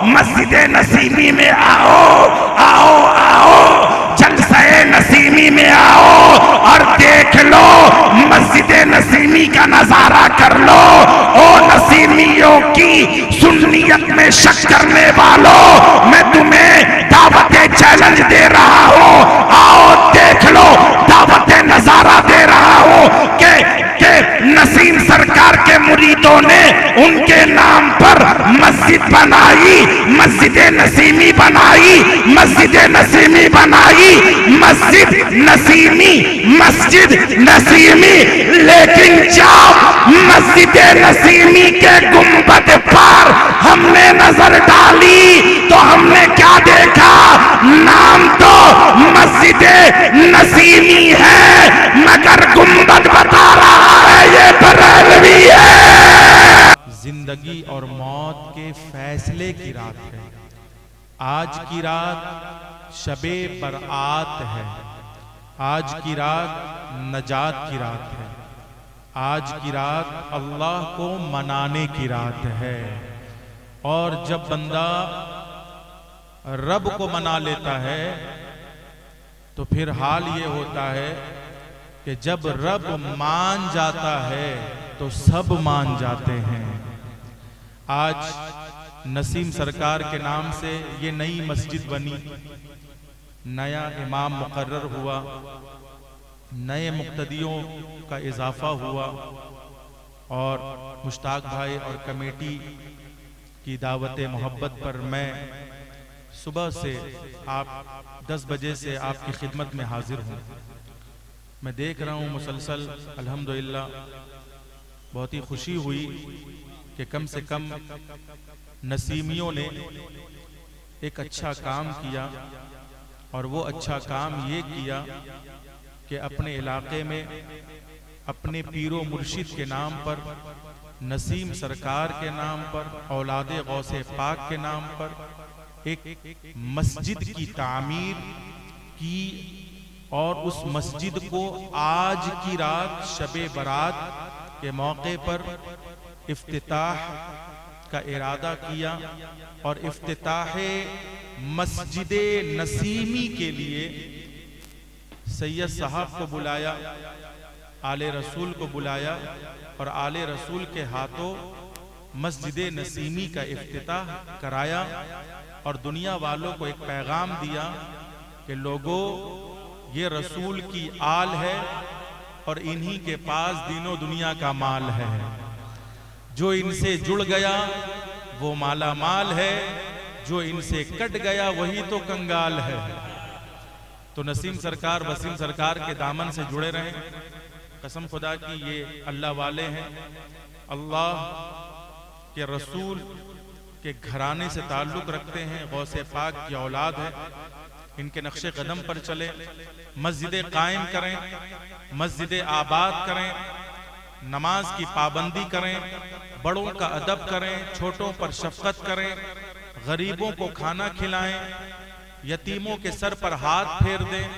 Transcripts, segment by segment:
मस्जिद नसीमी में आओ, आओ आओ, जलसे नसीमी में आओ और देख लो, मस्जिद नसीमी का नजारा कर लो। ओ नसीमियों की सुन्नियत में शक करने वालों, मैं तुम्हें दावत चैलेंज दे रहा हूं, आओ देख लो, दावत नजारा दे रहा हूं कि नसीम सरकार के मुरीदों ने उनके नाम पर मस्जिद बनाई, मस्जिद नसीमी बनाई, मस्जिद नसीमी बनाई, मस्जिद नसीमी, मस्जिद नसीमी। लेकिन जब मस्जिद नसीमी के गुंबद पर हमने नजर डाली तो हमने क्या देखा? नाम तो मस्जिद नसीमी है मगर गुंबद बता रहा है ये बरेलवी है। जिंदगी और मौत के फैसले की रात है। आज की रात शबे बरात है। आज की रात नजात की रात है। आज की रात अल्लाह को मनाने की रात है। और जब बंदा रब को मना लेता है तो फिर हाल ये होता है कि जब रब मान जाता है तो सब मान जाते हैं। आज नसीम सरकार के नाम से ये नई मस्जिद बनी, नया इमाम मुकर्रर हुआ, नए मुक्तदियों का इजाफा हुआ और मुश्ताक भाई और कमेटी की दावत मोहब्बत पर मैं सुबह से आप 10 बजे से आपकी खिदमत में हाजिर हूँ। मैं देख रहा हूँ मुसलसल अल्हम्दुलिल्लाह, बहुत ही खुशी हुई कि कम से कम नसीमियों ने एक अच्छा काम किया और वो अच्छा काम ये किया कि अपने इलाके में अपने पीरो मुर्शिद के नाम पर, नसीम सरकार के नाम पर, औलादे गौसे पाक के नाम पर एक मस्जिद की तामीर की और उस मस्जिद को आज की रात शबे बरात के मौके पर इफ्तिताह का इरादा किया और इफ्तिताह मस्जिद नसीमी के लिए सैयद साहब को बुलाया, आले रसूल को बुलाया और आले रसूल के हाथों मस्जिद नसीमी का इफ्तिताह कराया और दुनिया वालों को एक पैगाम दिया कि लोगों, ये रसूल की आल है और इन्हीं के पास दीनों दुनिया का माल है। जो इनसे जुड़ गया वो माला माल है, जो इनसे कट गया वही तो कंगाल है। तो नसीम सरकार, वसीम सरकार के दामन से जुड़े रहें। कसम खुदा की ये अल्लाह वाले हैं, अल्लाह के रसूल के घराने से ताल्लुक रखते हैं, गौसे पाक की औलाद है। इनके नक्शे कदम पर चले, मस्जिदें कायम करें, मस्जिदें आबाद करें, नमाज की पाबंदी करें, बड़ों का अदब करें, छोटों पर शफकत करें, गरीबों को खाना खिलाएं, यतीमों के सर पर हाथ फेर दें,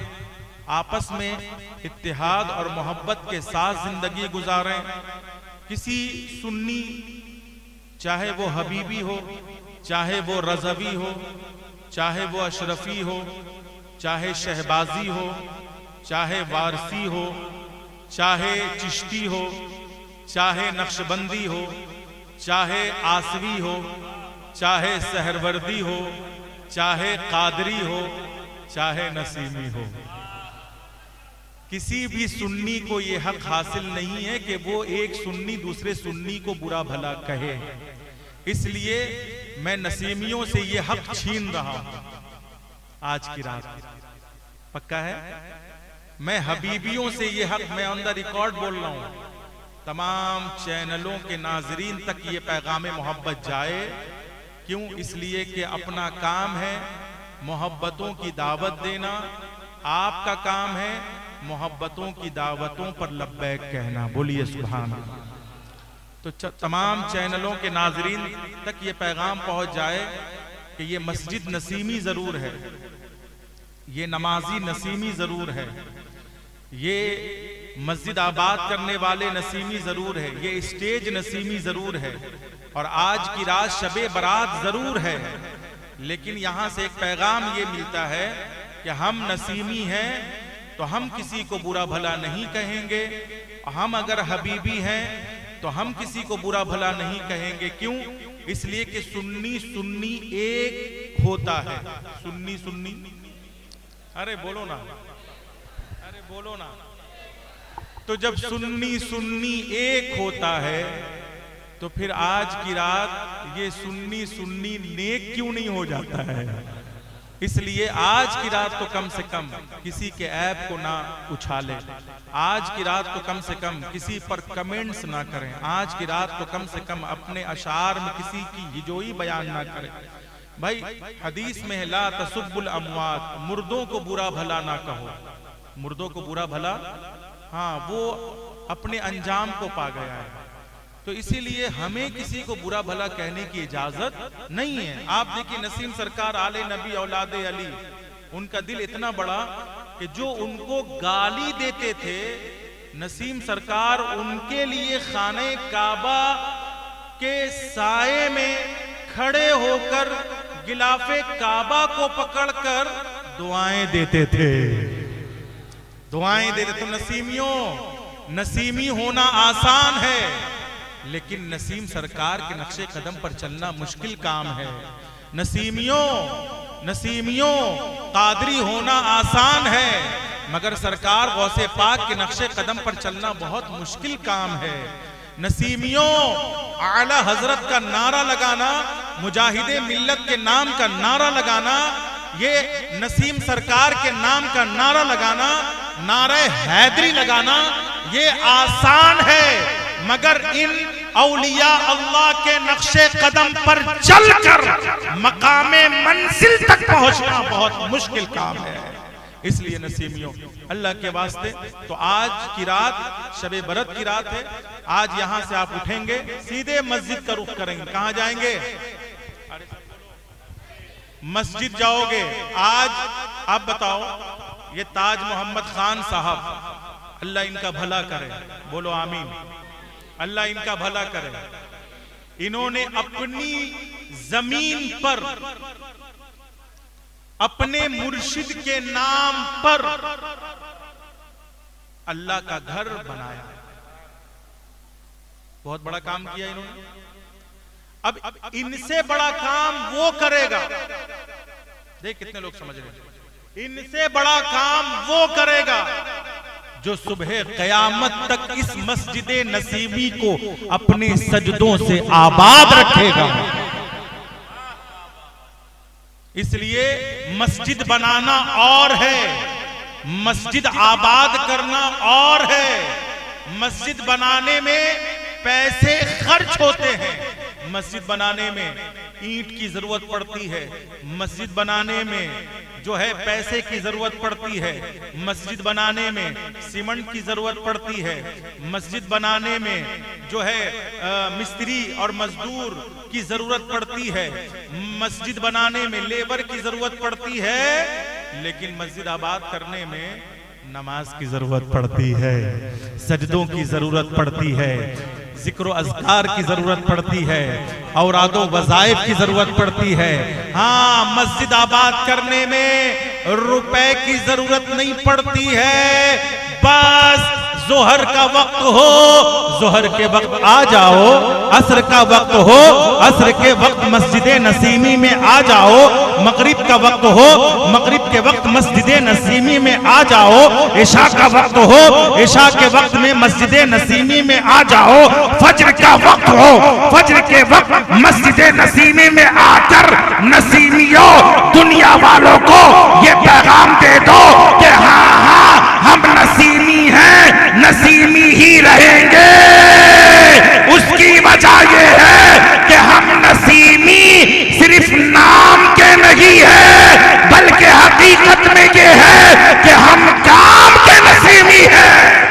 आपस में इत्तेहाद और मोहब्बत के साथ जिंदगी गुजारें। किसी सुन्नी, चाहे वो हबीबी हो, चाहे वो रज़वी हो, चाहे वो अशरफी हो, चाहे शहबाजी हो, चाहे वारसी हो, चाहे चिश्ती हो, चाहे नक्शबंदी हो, चाहे आसवी हो, चाहे सहरवर्दी हो, चाहे कादरी हो, चाहे नसीमी हो, किसी भी सुन्नी को यह हक हासिल नहीं है कि वो एक सुन्नी दूसरे सुन्नी को बुरा भला कहे। इसलिए मैं नसीमियों से ये हक छीन रहा हूं आज की रात। पक्का है? मैं हबीबियों से ये हक, मैं ऑन द रिकॉर्ड बोल रहा हूं, तमाम चैनलों के नाजरीन तक ये पैगाम मोहब्बत जाए। क्यों? इसलिए कि अपना काम है मोहब्बतों की दावत देना, आपका काम है मोहब्बतों की दावतों पर लब्बैक कहना। बोलिए सुभान अल्लाह। तो तमाम चैनलों के नाजरीन तक ये पैगाम पहुंच जाए कि ये मस्जिद नसीमी जरूर है, ये नमाजी नसीमी जरूर है, ये मस्जिद आबाद करने वाले नसीमी जरूर है, ये स्टेज नसीमी जरूर है और आज की रात शबे बरात जरूर है। लेकिन यहां से एक पैगाम ये मिलता है कि हम नसीमी हैं तो हम किसी को बुरा भला नहीं कहेंगे, हम अगर हबीबी हैं तो हम किसी को बुरा भला नहीं कहेंगे। क्यों? इसलिए कि सुन्नी सुन्नी एक होता है। सुन्नी सुन्नी, अरे बोलो ना, अरे बोलो ना। तो जब सुन्नी सुन्नी एक होता है तो फिर आज की रात ये सुन्नी सुन्नी नेक क्यों नहीं हो जाता है? इसलिए आज की रात तो कम से कम किसी के ऐब को ना उछाले, आज की रात तो कम से कम किसी पर कमेंट्स ना करें, आज की रात तो कम से कम अपने अशार में किसी की हिजोई बयान ना करें। भाई हदीस में है ला तसुब्बुल अमवात, मुर्दों को बुरा भला ना कहो। मुर्दों को बुरा भला, हाँ, वो अपने अंजाम को पा गया है। तो इसीलिए हमें किसी को बुरा भला कहने की इजाजत नहीं है। आप देखिए नसीम सरकार आले नबी औलादे अली, उनका दिल इतना बड़ा कि जो उनको गाली देते थे नसीम सरकार उनके लिए खाने काबा के साए में खड़े होकर गिलाफे काबा को पकड़कर दुआएं देते थे, दुआएं देते। तो नसीमियों, नसीमी होना आसान है लेकिन नसीम सरकार के नक्शे कदम पर चलना मुश्किल काम है। नसीमियों, नसीमियों, कादरी होना आसान है मगर सरकार गौसे पाक के नक्शे कदम पर चलना बहुत मुश्किल काम है। नसीमियों, आला हजरत का नारा लगाना, मुजाहिदे मिल्लत के नाम का नारा लगाना, ये नसीम सरकार के नाम का नारा लगाना, नारे हैदरी लगाना, ये आसान है मगर इन औलिया अल्लाह के नक्शे कदम पर चलकर मकामे मंजिल तक पहुंचना बहुत मुश्किल काम है। इसलिए नसीमियों, अल्लाह के वास्ते, तो आज की रात शबे बरत की रात है। आज यहां से आप उठेंगे, सीधे मस्जिद का रुख करेंगे। कहां जाएंगे? मस्जिद जाओगे। आज आप बताओ, ये ताज मोहम्मद खान साहब, अल्लाह इनका भला करे, बोलो आमीन। अल्लाह इनका भला करे। इन्होंने अपनी जमीन पर अपने मुर्शिद के नाम पर अल्लाह का घर बनाया, बहुत बड़ा काम किया इन्होंने। अब इनसे बड़ा काम वो करेगा, देख कितने लोग समझ रहे हैं, इनसे बड़ा काम वो करेगा जो सुबह कयामत तक इस मस्जिदे नसीमी को अपने सजदों से आबाद रखेगा। इसलिए मस्जिद बनाना और है, मस्जिद आबाद करना और है। मस्जिद बनाने में पैसे खर्च होते हैं, मस्जिद बनाने में ईंट की जरूरत पड़ती है, मस्जिद बनाने में जो है पैसे की जरूरत पड़ती है, मस्जिद बनाने में सीमेंट की जरूरत पड़ती है, मस्जिद बनाने में जो है मिस्त्री और मजदूर की जरूरत पड़ती है, मस्जिद बनाने में लेबर की जरूरत पड़ती है। लेकिन मस्जिद आबाद करने में नमाज की जरूरत पड़ती है, सजदों की जरूरत पड़ती है, जिक्र अज़कार की जरूरत पड़ती है, औरादो वज़ाइफ की जरूरत पड़ती है। हाँ, मस्जिद आबाद करने में रुपए की जरूरत नहीं पड़ती है, बस जोहर का वक्त हो, जोहर के वक्त आ जाओ, असर का वक्त हो, असर के वक्त मस्जिदे नसीमी में आ जाओ, मगरिब का वक्त हो, मगरिब के वक्त मस्जिदे नसीमी में आ जाओ, इशा का वक्त हो, इशा के वक्त में मस्जिदे नसीमी में आ जाओ, फज्र का वक्त हो, फज्र के वक्त मस्जिदे नसीमी में आकर नसीमियों दुनिया वालों को ये पैगाम दे दो कि हाँ हाँ हम नसीमी हैं, नसीमी ही रहेंगे। उसकी वजह ये है कि हम नसीमी सिर्फ नाम के नहीं है बल्कि हकीकत में ये है कि हम काम के नसीमी हैं।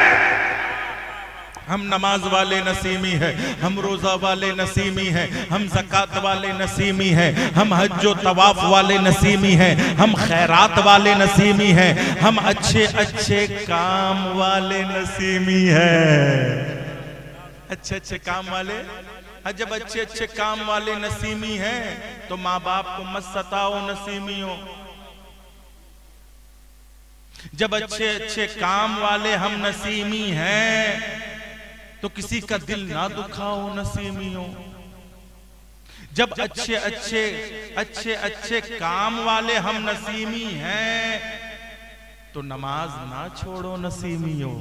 हम नमाज वाले नसीमी हैं, हम रोजा वाले नसीमी हैं, हम ज़कात वाले नसीमी हैं, हम हज्जो तवाफ वाले नसीमी हैं, हम खैरात वाले नसीमी हैं, हम अच्छे अच्छे काम वाले नसीमी हैं। अच्छे अच्छे काम वाले जब अच्छे अच्छे काम वाले नसीमी हैं तो माँ बाप को मत सताओ नसीमियों। जब अच्छे अच्छे काम वाले हम नसीमी हैं तो किसी का दिल ना दुखाओ नसीमियों। जब अच्छे अच्छे काम वाले हम नसीमी हैं तो नमाज ना छोड़ो नसीमियों।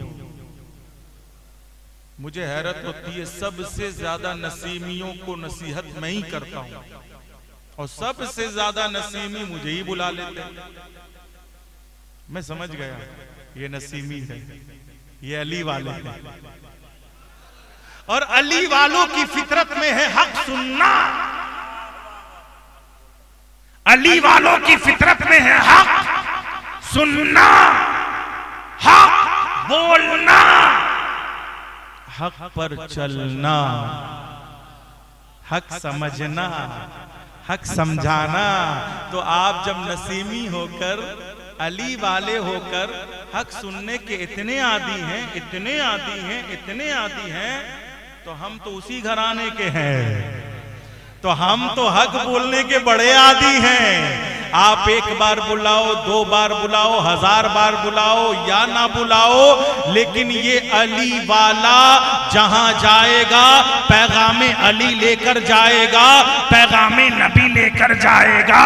मुझे हैरत होती है, सबसे ज्यादा नसीमियों को नसीहत मैं ही करता हूं और सबसे ज्यादा नसीमी मुझे ही बुला लेते हैं। मैं समझ गया ये नसीमी है, ये अली वाले हैं। और अली वालों की फितरत में है हक सुनना। अली वालों की फितरत में है हक सुनना, हक बोलना, हक पर चलना, हक समझना, हक समझाना। तो आप जब नसीमी होकर, अली वाले होकर हक सुनने के इतने आदी हैं, इतने आदी हैं, इतने आदी हैं, तो हम तो उसी घराने के हैं। तो हम तो हक बोलने के बड़े आदी हैं। आप एक बार बुलाओ, 2 बार बुलाओ, 1000 बार बुलाओ या ना बुलाओ, लेकिन ये अली वाला जहां जाएगा पैगामे अली लेकर जाएगा, पैगामे नबी लेकर जाएगा।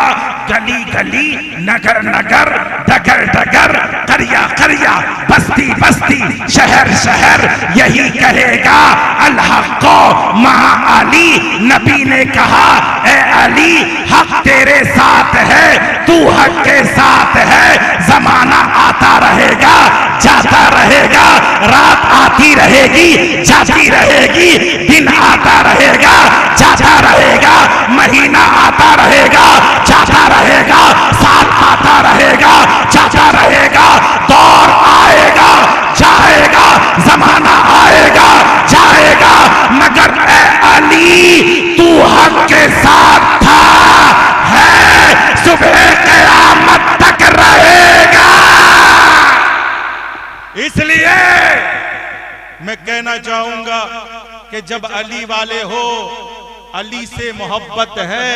गली गली, नगर नगर, डगर डगर, करिया करिया, बस्ती बस्ती, शहर शहर, यही कहेगा अल्लाह को महा अली। नबी ने कहा ए अली हक तेरे साथ है, तू हक के साथ है। जमाना आता रहेगा, जाता रहेगा, रात आती रहेगी, जाती रहेगी, दिन आता रहेगा, जाता रहेगा, महीना आता रहेगा, जाता रहेगा, साल आता रहेगा, जाता रहेगा, दौर आएगा, जाएगा, जमाना आएगा, जाएगा, मगर ए अली तू हक के साथ था, है, सुबह क़यामत तक रहेगा। इसलिए मैं कहना चाहूंगा कि जब अली वाले हो, अली से मोहब्बत है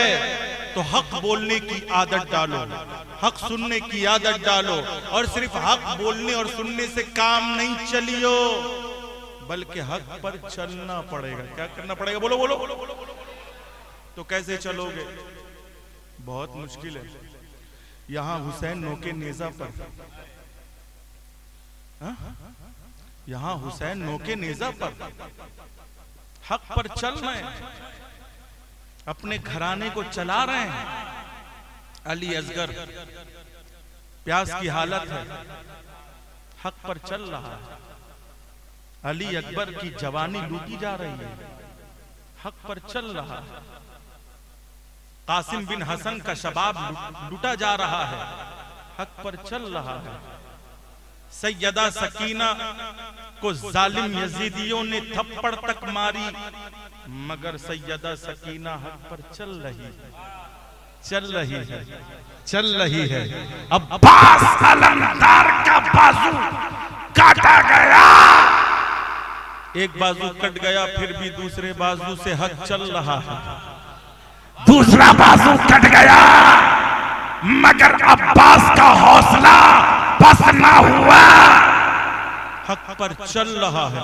तो हक बोलने की आदत डालो, हक सुनने की आदत डालो। और सिर्फ हक बोलने और सुनने से काम नहीं चलियो, बल्कि हक पर चलना पड़ेगा। क्या करना पड़ेगा? बोलो बोलो। तो कैसे चलोगे? बहुत मुश्किल है। यहां हुसैन नोके नेजा पर, यहां हुसैन नोके नेजा पर हक पर चल रहे हैं, अपने घराने को चला रहे हैं। अली असगर प्यास की हालत है, हक पर चल रहा है। अली अकबर की जवानी लूटी जा रही है, हक पर चल रहा है। कासिम बिन हसन का शबाब लूटा जा रहा है, हक पर चल रहा है। सैयदा सकीना को जालिम यजीदियों ने थप्पड़ तक मारी, मगर सैयदा सकीना हक पर चल रही है, चल रही है, चल रही है। अब्बास अलमदार का बाजू काटा गया, एक बाजू कट गया, फिर भी दूसरे बाजू से हक चल रहा है। दूसरा बाजू कट गया, मगर अब्बास का हौसला बस ना हुआ, हक पर चल रहा है।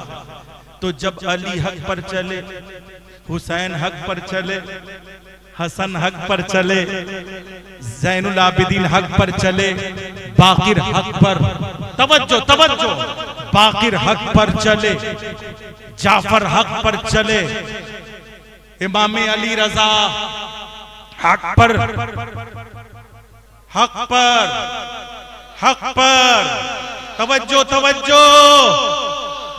तो जब अली हक पर चले, हुसैन हक पर चले, हसन हक पर चले, जैनुल आबिदीन हक पर चले, बाकिर हक पर, तवज्जो तवज्जो, बाकिर हक पर चले, जाफर हक पर चले, इमाम अली रजा हक पर, हक पर, हक पर, तवज्जो तवज्जो।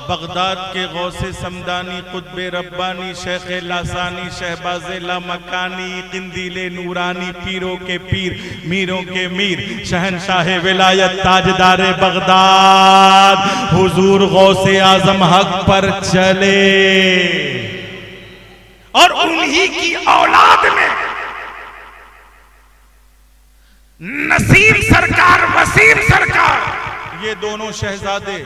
बगदाद के गौसे समदानी, कुतबे रब्बानी, शेख लासानी, शहबाज़े लामकानी, किंदीले नूरानी, पीरों के पीर, मीरों के मीर, शहनशाह विलायत, ताजदारे बगदाद, हुजूर गौसे आजम हक पर चले। और उन्हीं की औलाद में नसीम सरकार, वसीम सरकार, ये दोनों शहजादे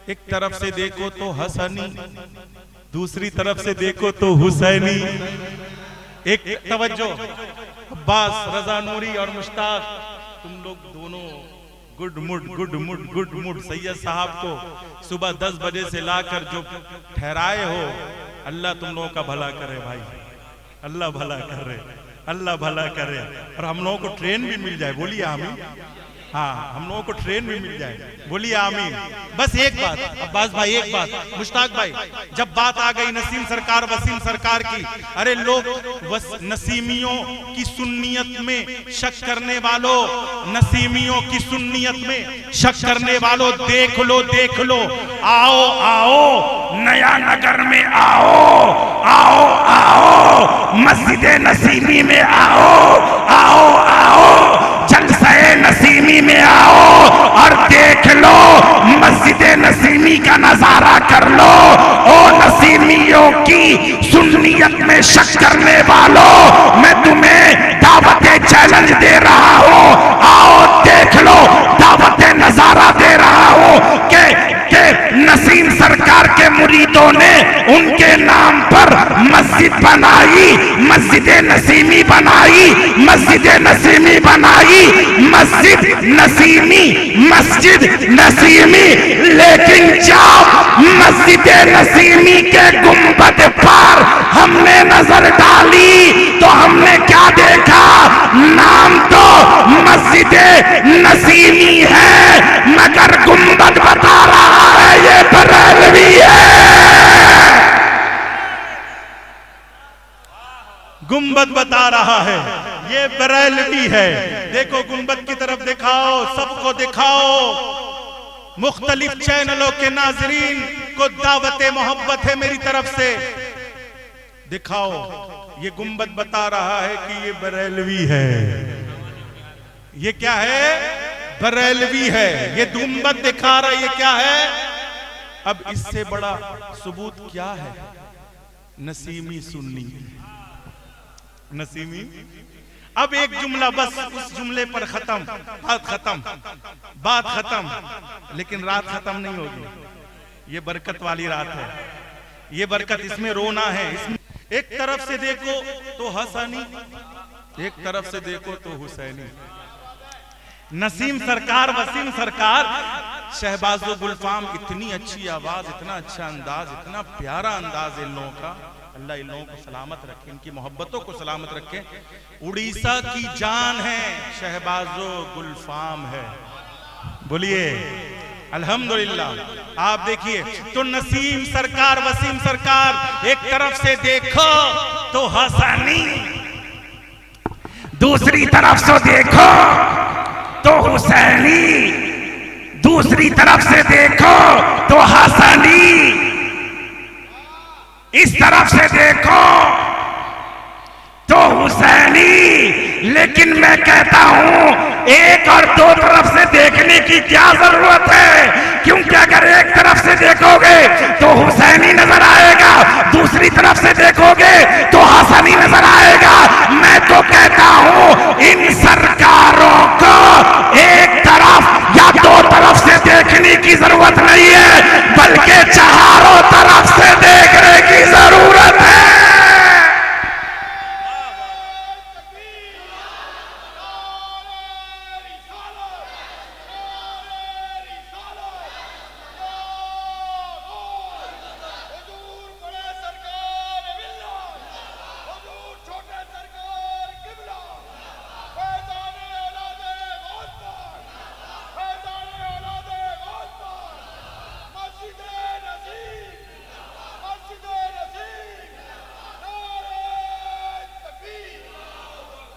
एक तरफ से देखो तो हसनी, दूसरी तरफ से देखो तो हुसैनी। एक तवज्जो, अब्बास, रजा नूरी और मुश्ताक, तुम लोग दोनों गुड मूड सैयद साहब को सुबह 10 बजे से लाकर जो ठहराए हो, अल्लाह तुम लोगों का भला करे भाई, अल्लाह भला करे, अल्लाह भला करे। और हम लोगों को ट्रेन भी मिल जाए, बोलिए आमीन। हाँ, हम लोगों को ट्रेन भी मिल जाए, बोलिए आमीन। बस एक बात अब्बास भाई, एक बात मुश्ताक भाई, जब बात आ गई नसीम सरकार, वसीम सरकार की, अरे लोग नसीमियों की सुन्नियत में शक करने वालों, नसीमियों की सुन्नियत में शक करने वालों, देख लो, आओ आओ नया नगर में आओ, आओ आओ मस्जिद नसीमी में आओ, आओ आओ जलसे नसीमी में आओ और देख लो, मस्जिद नसीमी का नजारा कर लो। ओ नसीमियों की सुन्नियत में शक करने वालों, मैं तुम्हें दावत चैलेंज दे रहा हूँ, आओ देख लो, दावत नजारा दे रहा हूँ कि नसीम सरकार के मुरीदों ने उनके नाम पर मस्जिद बनाई, मस्जिद नसीमी बनाई, मस्जिद नसीमी बनाई, मस्जिद नसीमी, मस्जिद नसीमी। लेकिन जब मस्जिद नसीमी के गुंबद पर हमने नजर डाली तो हमने क्या देखा? नाम तो मस्जिद नसीमी है मगर गुंबद बता रहा है ये बरेलवी है। गुंबद बता रहा है ये बरेलवी है। देखो गुंबद की तरफ दिखाओ, सबको दिखाओ, मुख्तलिफ चैनलों के नाजरीन को दावत मोहब्बत है मेरी तरफ से, दिखाओ। ये गुंबद बता रहा है कि ये बरेलवी है। ये क्या है? बरेलवी है। ये गुंबद दिखा रहा है, ये क्या है? अब इससे बड़ा सबूत क्या है? नसीमी सुन्नी, नसीमी। अब एक जुमला बस, उस जुमले पर खत्म, बात खत्म, बात खत्म। लेकिन रात खत्म नहीं होगी, ये बरकत वाली रात है, ये बरकत, इसमें रोना है। इसमें एक तरफ से देखो तो हसनी, एक तरफ से देखो तो हुसैनी। नसीम सरकार, वसीम सरकार, शहबाजो गुलफाम, इतनी अच्छी आवाज, इतना अच्छा अंदाज, इतना प्यारा अंदाज इन लोगों का। अल्लाह इन लोगों को सलामत रखे, इनकी मोहब्बतों को सलामत रखे। उड़ीसा की जान है, शहबाजो गुलफाम है, बोलिए अल्हम्दुलिल्लाह। आप देखिए तो नसीम सरकार, वसीम सरकार, एक तरफ से देखो तो हसनी, दूसरी तरफ से देखो तो हुसैनी, दूसरी तरफ से देखो तो हसनी, इस तरफ से देखो तो हुसैनी। लेकिन मैं कहता हूं एक और दो तरफ से देखने की क्या जरूरत है? क्योंकि अगर एक तरफ से देखोगे तो हुसैनी नजर आएगा, दूसरी तरफ से देखोगे तो हसनी नजर आएगा। मैं तो कहता हूं इन सरकारों को एक तरफ या दो तरफ से देखने की जरूरत नहीं है, बल्कि चारों तरफ से देखने की जरूरत है।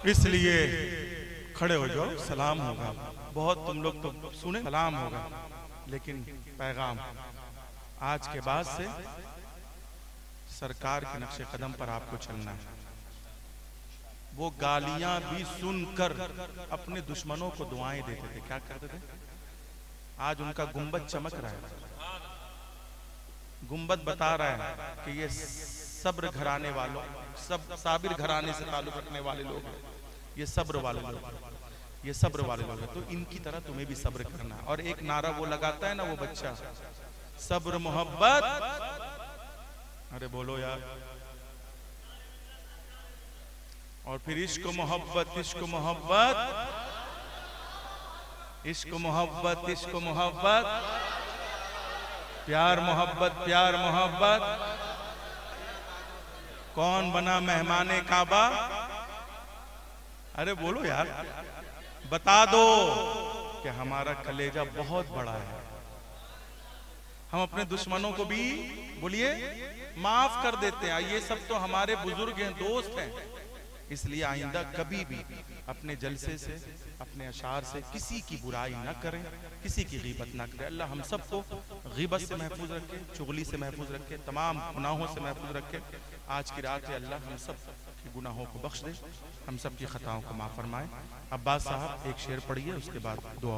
इसलिए खड़े हो जाओ, सलाम होगा। बहुत तुम लोग तो सुने, सलाम होगा, लेकिन पैगाम आज के बाद से सरकार के नक्शे कदम पर आपको चलना है। वो गालियां भी सुनकर अपने दुश्मनों को दुआएं देते थे, क्या करते थे? आज उनका गुंबद चमक रहा है, गुंबद बता रहा है कि ये सब्र घराने वालों, सब साबिर घराने से ताल्लुक रखने वाले लोग हैं, ये सब्र वाले लोग, ये सब्र वाले लोग हैं। तो इनकी तरह तुम्हें भी सब्र करना। और एक नारा वो लगाता है ना वो बच्चा, सब्र मोहब्बत अरे बोलो यार। और फिर इश्क मोहब्बत, इश्क मोहब्बत, इश्क मोहब्बत, इश्क मोहब्बत, प्यार मोहब्बत, प्यार मोहब्बत। कौन बना मेहमाने काबा? अरे बोलो यार, बता दो कि हमारा कलेजा बहुत बड़ा है। हम अपने दुश्मनों को भी बोलिए माफ कर देते हैं। ये सब तो हमारे बुजुर्ग हैं, दोस्त हैं। इसलिए आइंदा कभी भी अपने जलसे से, अपने अशार से किसी की बुराई ना करें, किसी की गीबत ना करें। अल्लाह हम सबको गीबत से महफूज रखे, चुगली से महफूज रखे, तमाम गुनाहों से महफूज रखे। आज की रात है अल्लाह हम सब के गुनाहों को बख्श दे, हम सब की खताओं को माफ फरमाए। अब्बास साहब एक शेर पढ़िए, उसके बाद दुआ।